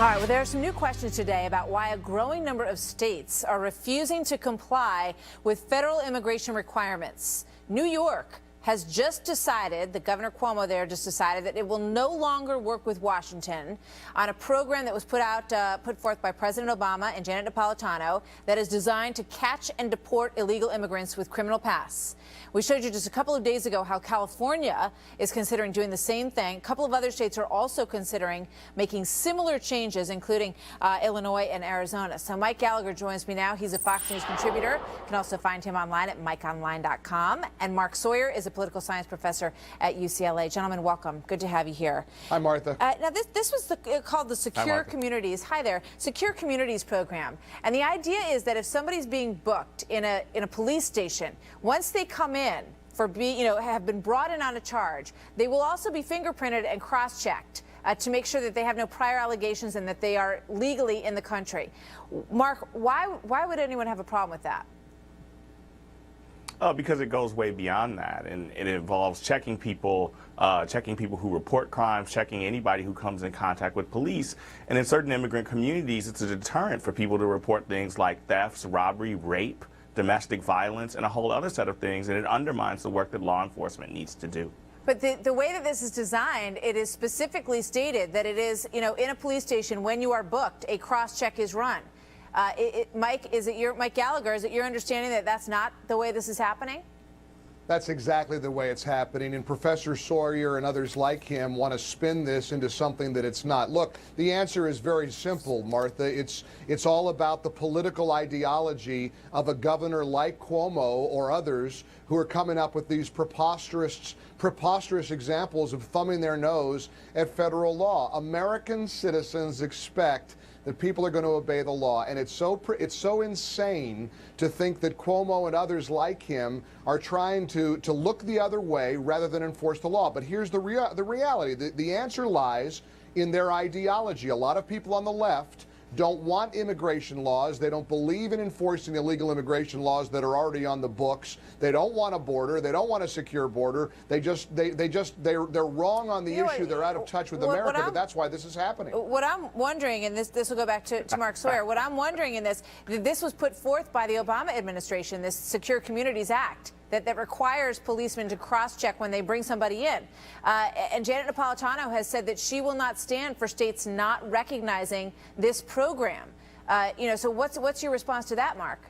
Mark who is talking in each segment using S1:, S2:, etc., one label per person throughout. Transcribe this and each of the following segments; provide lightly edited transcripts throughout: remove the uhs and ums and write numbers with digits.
S1: All right, well, there are some new questions today about why a growing number of states are refusing to comply with federal immigration requirements. New York has just decided, the Governor Cuomo there just decided that it will no longer work with Washington on a program that was put forth by President Obama and Janet Napolitano that is designed to catch and deport illegal immigrants with criminal pasts. We showed you just a couple of days ago how California is considering doing the same thing. A couple of other states are also considering making similar changes, including Illinois and Arizona. So Mike Gallagher joins me now. He's a Fox News contributor. You can also find him online at mikeonline.com. And Mark Sawyer is a political science professor at UCLA. Gentlemen, welcome. Good to have you here.
S2: Hi, Martha.
S1: Now, this was called the Secure Communities. Hi there. Secure Communities program. And the idea is that if somebody's being booked in a police station, once they come in for have been brought in on a charge, they will also be fingerprinted and cross-checked to make sure that they have no prior allegations and that they are legally in the country. Mark, why would anyone have a problem with that?
S3: Because it goes way beyond that, and it involves checking people who report crimes, checking anybody who comes in contact with police. And in certain immigrant communities, it's a deterrent for people to report things like thefts, robbery, rape, domestic violence, and a whole other set of things, and it undermines the work that law enforcement needs to do.
S1: But the way that this is designed, it is specifically stated that it is, in a police station, when you are booked, a cross-check is run. Mike Gallagher, is it your understanding that that's not the way this is happening?
S2: That's exactly the way it's happening, and Professor Sawyer and others like him want to spin this into something that it's not. Look, the answer is very simple, Martha. It's all about the political ideology of a governor like Cuomo or others who are coming up with these preposterous examples of thumbing their nose at federal law. American citizens expect that people are going to obey the law, and it's so insane to think that Cuomo and others like him are trying to look the other way rather than enforce the law. But here's the reality. The answer lies in their ideology. A lot of people on the left don't want immigration laws. They don't believe in enforcing illegal immigration laws that are already on the books. They don't want a border. They don't want a secure border. They're wrong on the issue. They're out of touch with America, but that's why this is happening.
S1: What I'm wondering, and this will go back to Mark Sawyer, what I'm wondering in this was put forth by the Obama administration, this Secure Communities Act, that requires policemen to cross-check when they bring somebody in. And Janet Napolitano has said that she will not stand for states not recognizing this program. So what's your response to that, Mark?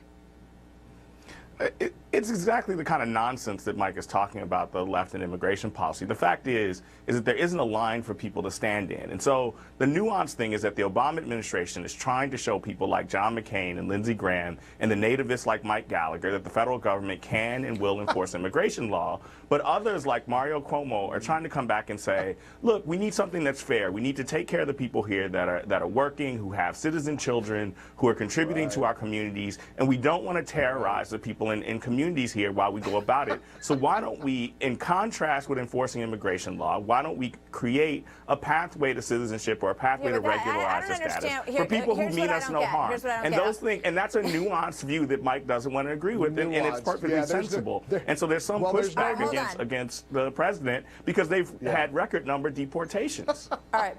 S3: It's exactly the kind of nonsense that Mike is talking about, the left and immigration policy. The fact is that there isn't a line for people to stand in. And so the nuanced thing is that the Obama administration is trying to show people like John McCain and Lindsey Graham and the nativists like Mike Gallagher that the federal government can and will enforce immigration law. But others like Mario Cuomo are trying to come back and say, look, we need something that's fair. We need to take care of the people here that are working, who have citizen children, who are contributing to our communities, and we don't want to terrorize the people in communities here while we go about it. So why don't we, in contrast with enforcing immigration law, why don't we create a pathway to citizenship or a pathway to regularize the status for people who mean us no harm? And those things, and that's a nuanced view that Mike doesn't want to agree with, and it's perfectly sensible. And so there's some pushback against the president because they've had record number deportations.
S1: All right.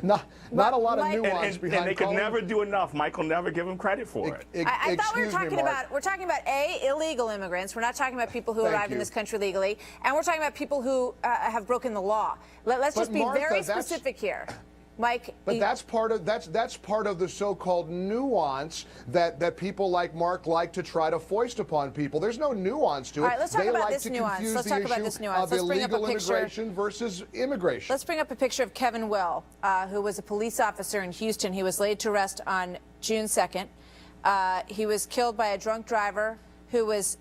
S2: Not a lot of nuance behind.
S3: And they could never do enough. Mike will never give him credit for it.
S1: I thought we were talking about illegal immigrants. We're not talking about people who arrive in this country legally, and we're talking about people who have broken the law. Let's just be very specific here. Mike,
S2: but that's part of the so-called nuance that people like Mark like to try to foist upon people. There's no nuance to it.
S1: All right, let's talk about this nuance. Let's talk about this nuance.
S2: Of illegal immigration versus immigration.
S1: Let's bring up a picture of Kevin Will, who was a police officer in Houston. He was laid to rest on June 2nd. He was killed by a drunk driver who was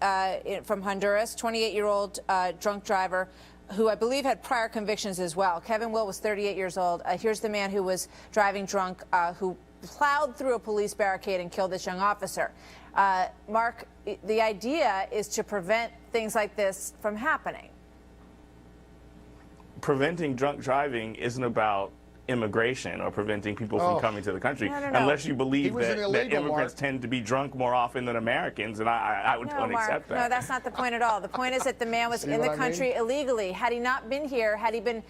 S1: from Honduras, 28-year-old drunk driver, who I believe had prior convictions as well. Kevin Will was 38 years old. Here's the man who was driving drunk, who plowed through a police barricade and killed this young officer. Mark, the idea is to prevent things like this from happening.
S3: Preventing drunk driving isn't about immigration or preventing people from coming to the country,
S1: No.
S3: unless you believe
S2: was an
S3: that
S2: illegal,
S3: immigrants
S2: Mark.
S3: tend to be drunk more often than Americans, and I would
S1: No,
S3: don't
S1: Mark,
S3: accept that.
S1: no, that's not the point at all. The point is that the man was
S2: See
S1: in the
S2: what I mean?
S1: country illegally. Had he not been here, had he been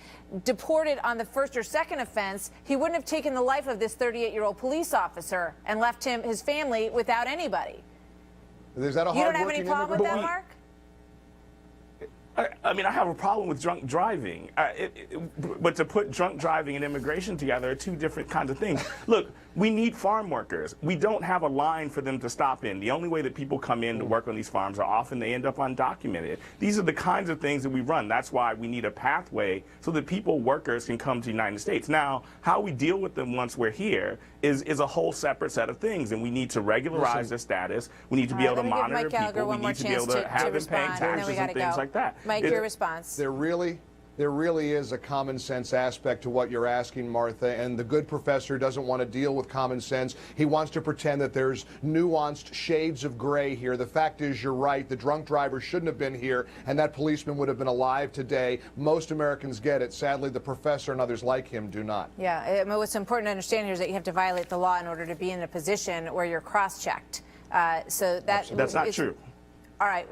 S1: deported on the first or second offense, he wouldn't have taken the life of this 38-year-old police officer and left his family without anybody.
S2: Is that a
S1: You don't have any
S2: hardworking
S1: problem with that,
S2: immigrant?
S1: Mark?
S3: I mean, I have a problem with drunk driving, but to put drunk driving and immigration together are two different kinds of things. Look, we need farm workers. We don't have a line for them to stop in. The only way that people come in to work on these farms are often they end up undocumented. These are the kinds of things that we run. That's why we need a pathway so that workers can come to the United States. Now, how we deal with them once we're here is a whole separate set of things, and we need to regularize their status. We need to be able to monitor people. We need to be able to have them paying taxes and things like that.
S1: Mike, your response.
S2: There really is a common sense aspect to what you're asking, Martha, and the good professor doesn't want to deal with common sense. He wants to pretend that there's nuanced shades of gray here. The fact is, you're right. The drunk driver shouldn't have been here, and that policeman would have been alive today. Most Americans get it. Sadly, the professor and others like him do not.
S1: Yeah, I mean, what's important to understand here is that you have to violate the law in order to be in a position where you're cross-checked. So that's
S3: not true.
S1: All right,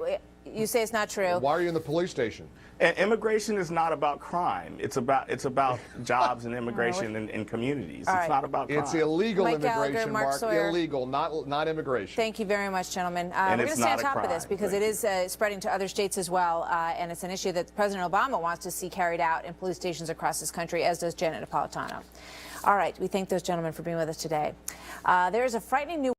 S1: you say it's not true.
S2: Why are you in the police station?
S3: And immigration is not about crime. It's about jobs and immigration and communities. It's
S1: right.
S3: not about crime.
S2: It's illegal
S1: Mike Gallagher,
S2: immigration,
S1: Mark
S2: Mark.
S1: Sawyer.
S2: Illegal, not immigration.
S1: Thank you very much, gentlemen. We're
S3: And
S1: going to
S3: it's
S1: stay on
S3: not a
S1: top of this
S3: crime.
S1: because it is spreading to other states as well, and it's an issue that President Obama wants to see carried out in police stations across this country, as does Janet Napolitano. All right, we thank those gentlemen for being with us today. There is a frightening new